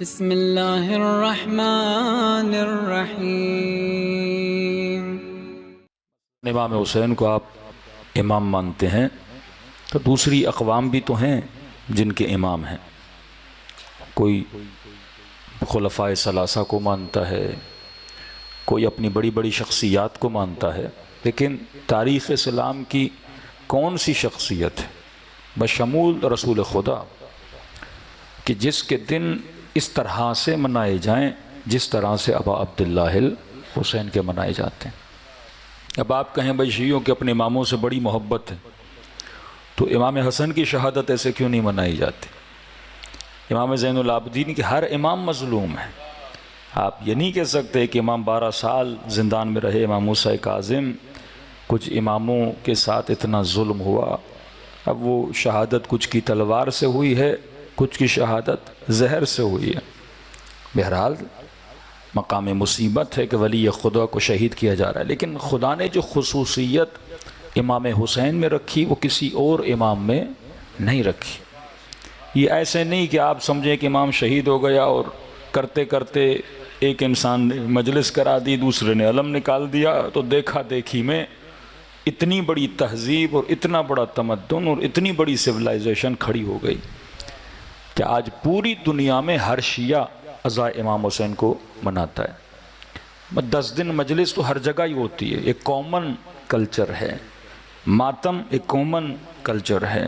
بسم اللہ الرحمن الرحیم۔ امام حسین کو آپ امام مانتے ہیں تو دوسری اقوام بھی تو ہیں جن کے امام ہیں۔ کوئی خلفائے ثلاثہ کو مانتا ہے، کوئی اپنی بڑی بڑی شخصیات کو مانتا ہے، لیکن تاریخ اسلام کی کون سی شخصیت ہے بشمول رسول خدا کہ جس کے دن اس طرح سے منائے جائیں جس طرح سے ابا عبداللہ الحسین کے منائے جاتے ہیں؟ اب آپ کہیں بھائی شیعوں کے اپنے اماموں سے بڑی محبت ہے تو امام حسن کی شہادت ایسے کیوں نہیں منائی جاتی؟ امام زین العابدین کے ہر امام مظلوم ہے۔ آپ یہ نہیں کہہ سکتے کہ امام 12 سال زندان میں رہے، امام موسیٰ کاظم، کچھ اماموں کے ساتھ اتنا ظلم ہوا، اب وہ شہادت کچھ کی تلوار سے ہوئی ہے، کچھ کی شہادت زہر سے ہوئی ہے۔ بہرحال مقام مصیبت ہے کہ ولی خدا کو شہید کیا جا رہا ہے، لیکن خدا نے جو خصوصیت امام حسین میں رکھی وہ کسی اور امام میں نہیں رکھی۔ یہ ایسے نہیں کہ آپ سمجھیں کہ امام شہید ہو گیا اور کرتے کرتے ایک انسان نے مجلس کرا دی، دوسرے نے علم نکال دیا، تو دیکھا دیکھی میں اتنی بڑی تہذیب اور اتنا بڑا تمدن اور اتنی بڑی سویلائزیشن کھڑی ہو گئی کہ آج پوری دنیا میں ہر شیعہ عزا امام حسین کو مناتا ہے۔ 10 دن مجلس تو ہر جگہ ہی ہوتی ہے، ایک کامن کلچر ہے۔ ماتم ایک کامن کلچر ہے،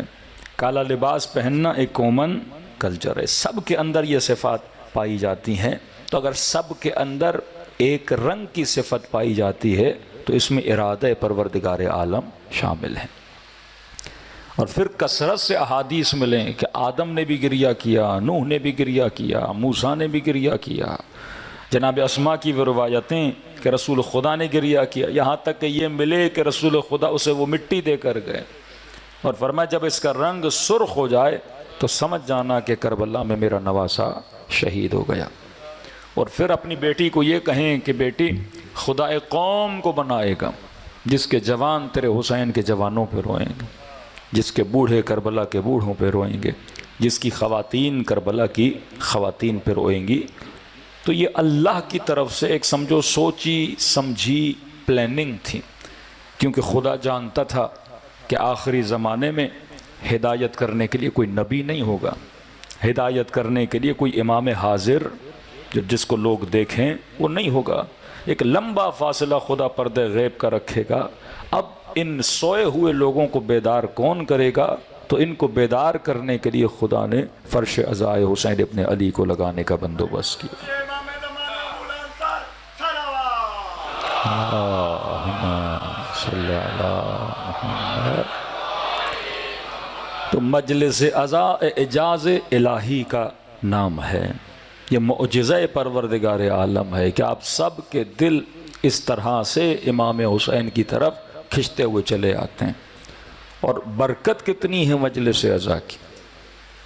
کالا لباس پہننا ایک کامن کلچر ہے۔ سب کے اندر یہ صفات پائی جاتی ہیں، تو اگر سب کے اندر ایک رنگ کی صفت پائی جاتی ہے تو اس میں ارادہ پروردگار عالم شامل ہے۔ اور پھر کثرت سے احادیث ملیں کہ آدم نے بھی گریہ کیا، نوح نے بھی گریہ کیا، موسیٰ نے بھی گریہ کیا، جناب اسما کی وہ روایتیں کہ رسول خدا نے گریہ کیا، یہاں تک کہ یہ ملے کہ رسول خدا اسے وہ مٹی دے کر گئے اور فرمایا جب اس کا رنگ سرخ ہو جائے تو سمجھ جانا کہ کربلا میں میرا نواسا شہید ہو گیا۔ اور پھر اپنی بیٹی کو یہ کہیں کہ بیٹی خدا قوم کو بنائے گا جس کے جوان تیرے حسین کے جوانوں پہ روئیں گے، جس کے بوڑھے کربلا کے بوڑھوں پہ روئیں گے، جس کی خواتین کربلا کی خواتین پہ روئیں گی۔ تو یہ اللہ کی طرف سے ایک سمجھو سوچی سمجھی پلاننگ تھی، کیونکہ خدا جانتا تھا کہ آخری زمانے میں ہدایت کرنے کے لیے کوئی نبی نہیں ہوگا، ہدایت کرنے کے لیے کوئی امام حاضر جس کو لوگ دیکھیں وہ نہیں ہوگا۔ ایک لمبا فاصلہ خدا پردے غیب کا رکھے گا۔ اب ان سوئے ہوئے لوگوں کو بیدار کون کرے گا؟ تو ان کو بیدار کرنے کے لیے خدا نے فرش عزائے حسین ابن علی کو لگانے کا بندوبست کیا۔ صلی اللہ محمد۔ تو مجلس عزا اعجاز الہی کا نام ہے، یہ معجزہ پروردگار عالم ہے کہ آپ سب کے دل اس طرح سے امام حسین کی طرف کھنچتے ہوئے چلے آتے ہیں۔ اور برکت کتنی ہے مجلس عزا کی،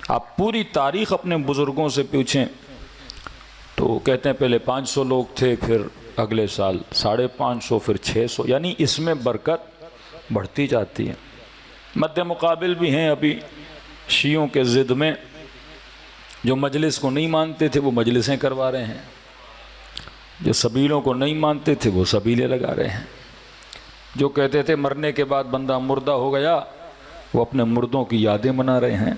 آپ پوری تاریخ اپنے بزرگوں سے پوچھیں تو کہتے ہیں پہلے 500 لوگ تھے، پھر اگلے سال 550، پھر 600، یعنی اس میں برکت بڑھتی جاتی ہے۔ مد مقابل بھی ہیں ابھی شیعوں کے ضد میں جو مجلس کو نہیں مانتے تھے وہ مجلسیں کروا رہے ہیں، جو سبیلوں کو نہیں مانتے تھے وہ سبیلیں لگا رہے ہیں، جو کہتے تھے مرنے کے بعد بندہ مردہ ہو گیا وہ اپنے مردوں کی یادیں منا رہے ہیں۔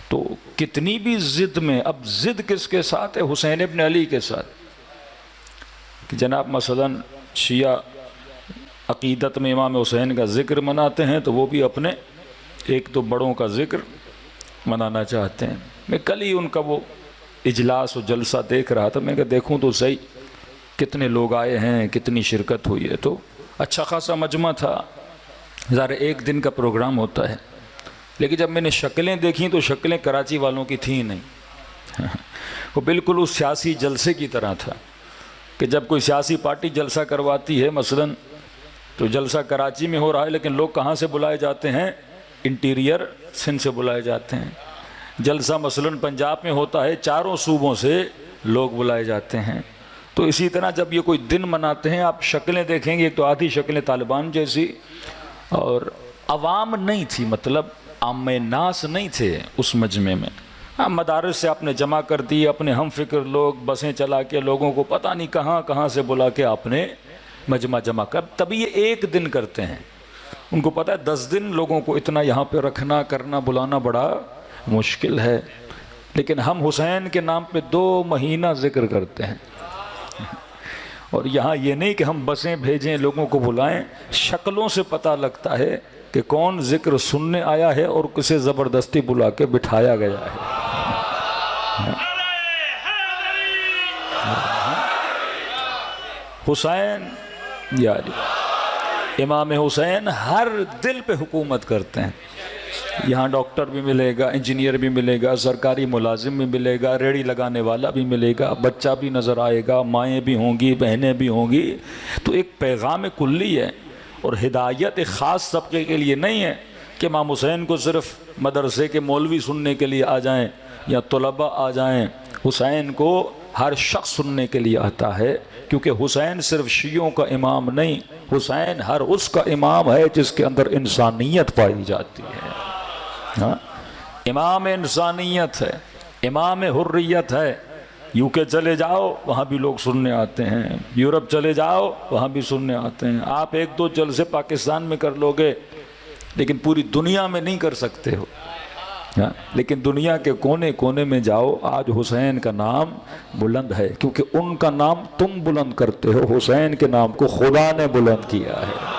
تو کتنی بھی ضد میں، اب ضد کس کے ساتھ ہے؟ حسین ابن علی کے ساتھ، کہ جناب مثلا شیعہ عقیدت میں امام حسین کا ذکر مناتے ہیں تو وہ بھی اپنے ایک تو بڑوں کا ذکر منانا چاہتے ہیں۔ میں کل ہی ان کا وہ اجلاس و جلسہ دیکھ رہا تھا، میں کہا دیکھوں تو صحیح کتنے لوگ آئے ہیں، کتنی شرکت ہوئی ہے، تو اچھا خاصا مجمع تھا، ظاہر ایک دن کا پروگرام ہوتا ہے، لیکن جب میں نے شکلیں دیکھیں تو شکلیں کراچی والوں کی تھیں نہیں، وہ بالکل اس سیاسی جلسے کی طرح تھا کہ جب کوئی سیاسی پارٹی جلسہ کرواتی ہے مثلا تو جلسہ کراچی میں ہو رہا ہے لیکن لوگ کہاں سے بلائے جاتے ہیں؟ انٹیریئر سندھ سے بلائے جاتے ہیں۔ جلسہ مثلا پنجاب میں ہوتا ہے، چاروں صوبوں سے لوگ بلائے جاتے ہیں۔ تو اسی طرح جب یہ کوئی دن مناتے ہیں آپ شکلیں دیکھیں گے، ایک تو آدھی شکلیں طالبان جیسی، اور عوام نہیں تھی، مطلب عام ناس نہیں تھے اس مجمع میں، ہاں مدارس سے آپ نے جمع کر دی، اپنے ہم فکر لوگ بسیں چلا کے لوگوں کو پتہ نہیں کہاں کہاں سے بلا کے آپ نے مجمع جمع کر، تبھی یہ ایک دن کرتے ہیں۔ ان کو پتہ ہے 10 دن لوگوں کو اتنا یہاں پہ رکھنا کرنا بلانا بڑا مشکل ہے، لیکن ہم حسین کے نام پہ 2 مہینہ ذکر کرتے ہیں۔ اور یہاں یہ نہیں کہ ہم بسیں بھیجیں لوگوں کو بلائیں، شکلوں سے پتہ لگتا ہے کہ کون ذکر سننے آیا ہے اور کسے زبردستی بلا کے بٹھایا گیا ہے۔ حسین یا علی، امام حسین ہر دل پہ حکومت کرتے ہیں۔ یہاں ڈاکٹر بھی ملے گا، انجینئر بھی ملے گا، سرکاری ملازم بھی ملے گا، ریڑھی لگانے والا بھی ملے گا، بچہ بھی نظر آئے گا، مائیں بھی ہوں گی، بہنیں بھی ہوں گی۔ تو ایک پیغام کلی ہے، اور ہدایت ایک خاص طبقے کے لیے نہیں ہے کہ امام حسین کو صرف مدرسے کے مولوی سننے کے لیے آ جائیں یا طلباء آ جائیں۔ حسین کو ہر شخص سننے کے لیے آتا ہے، کیونکہ حسین صرف شیعوں کا امام نہیں، حسین ہر اس کا امام ہے جس کے اندر انسانیت پائی جاتی ہے۔ ہاں، امام انسانیت ہے، امام حریت ہے۔ UK چلے جاؤ وہاں بھی لوگ سننے آتے ہیں، یورپ چلے جاؤ وہاں بھی سننے آتے ہیں۔ آپ 1-2 جلسے پاکستان میں کر لو گے لیکن پوری دنیا میں نہیں کر سکتے ہو، لیکن دنیا کے کونے کونے میں جاؤ، آج حسین کا نام بلند ہے، کیونکہ ان کا نام تم بلند کرتے ہو، حسین کے نام کو خدا نے بلند کیا ہے۔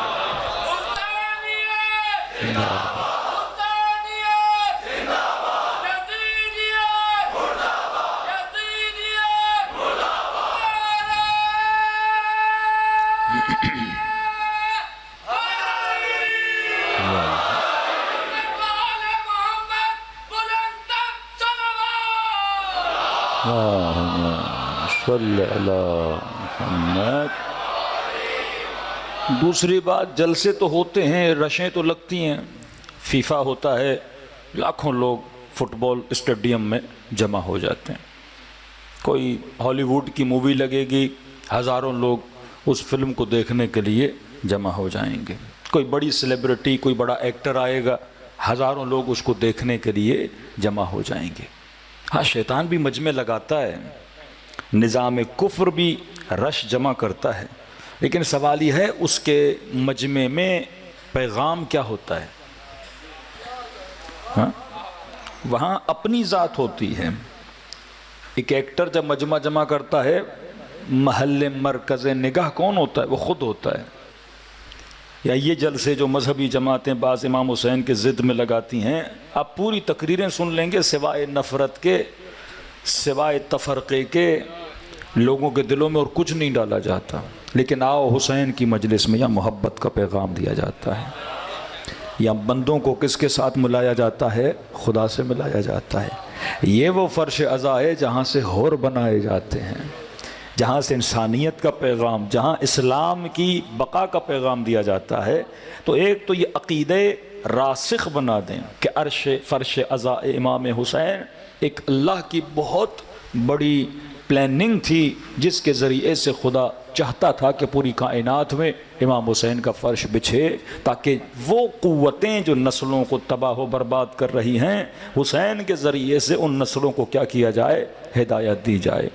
صلی اللہ محمد۔ دوسری بات، جلسے تو ہوتے ہیں، رشیں تو لگتی ہیں، فیفا ہوتا ہے، لاکھوں لوگ فٹ بال اسٹیڈیم میں جمع ہو جاتے ہیں۔ کوئی ہالی ووڈ کی مووی لگے گی، ہزاروں لوگ اس فلم کو دیکھنے کے لیے جمع ہو جائیں گے۔ کوئی بڑی سیلیبریٹی، کوئی بڑا ایکٹر آئے گا، ہزاروں لوگ اس کو دیکھنے کے لیے جمع ہو جائیں گے۔ ہاں، شیطان بھی مجمع لگاتا ہے، نظام کفر بھی رش جمع کرتا ہے، لیکن سوال یہ ہے اس کے مجمع میں پیغام کیا ہوتا ہے؟ ہاں، وہاں اپنی ذات ہوتی ہے۔ ایک ایکٹر جب مجمع جمع کرتا ہے، محل مرکز نگاہ کون ہوتا ہے؟ وہ خود ہوتا ہے۔ یا یہ جلسے جو مذہبی جماعتیں بعض امام حسین کے ضد میں لگاتی ہیں، آپ پوری تقریریں سن لیں گے، سوائے نفرت کے، سوائے تفرقے کے، لوگوں کے دلوں میں اور کچھ نہیں ڈالا جاتا۔ لیکن آؤ حسین کی مجلس میں یا محبت کا پیغام دیا جاتا ہے، یا بندوں کو کس کے ساتھ ملایا جاتا ہے؟ خدا سے ملایا جاتا ہے۔ یہ وہ فرش عزا ہے جہاں سے حور بنائے جاتے ہیں، جہاں سے انسانیت کا پیغام، جہاں اسلام کی بقا کا پیغام دیا جاتا ہے۔ تو ایک تو یہ عقیدے راسخ بنا دیں کہ فرش عزا امام حسین ایک اللہ کی بہت بڑی پلاننگ تھی، جس کے ذریعے سے خدا چاہتا تھا کہ پوری کائنات میں امام حسین کا فرش بچھے، تاکہ وہ قوتیں جو نسلوں کو تباہ و برباد کر رہی ہیں، حسین کے ذریعے سے ان نسلوں کو کیا کیا جائے؟ ہدایت دی جائے۔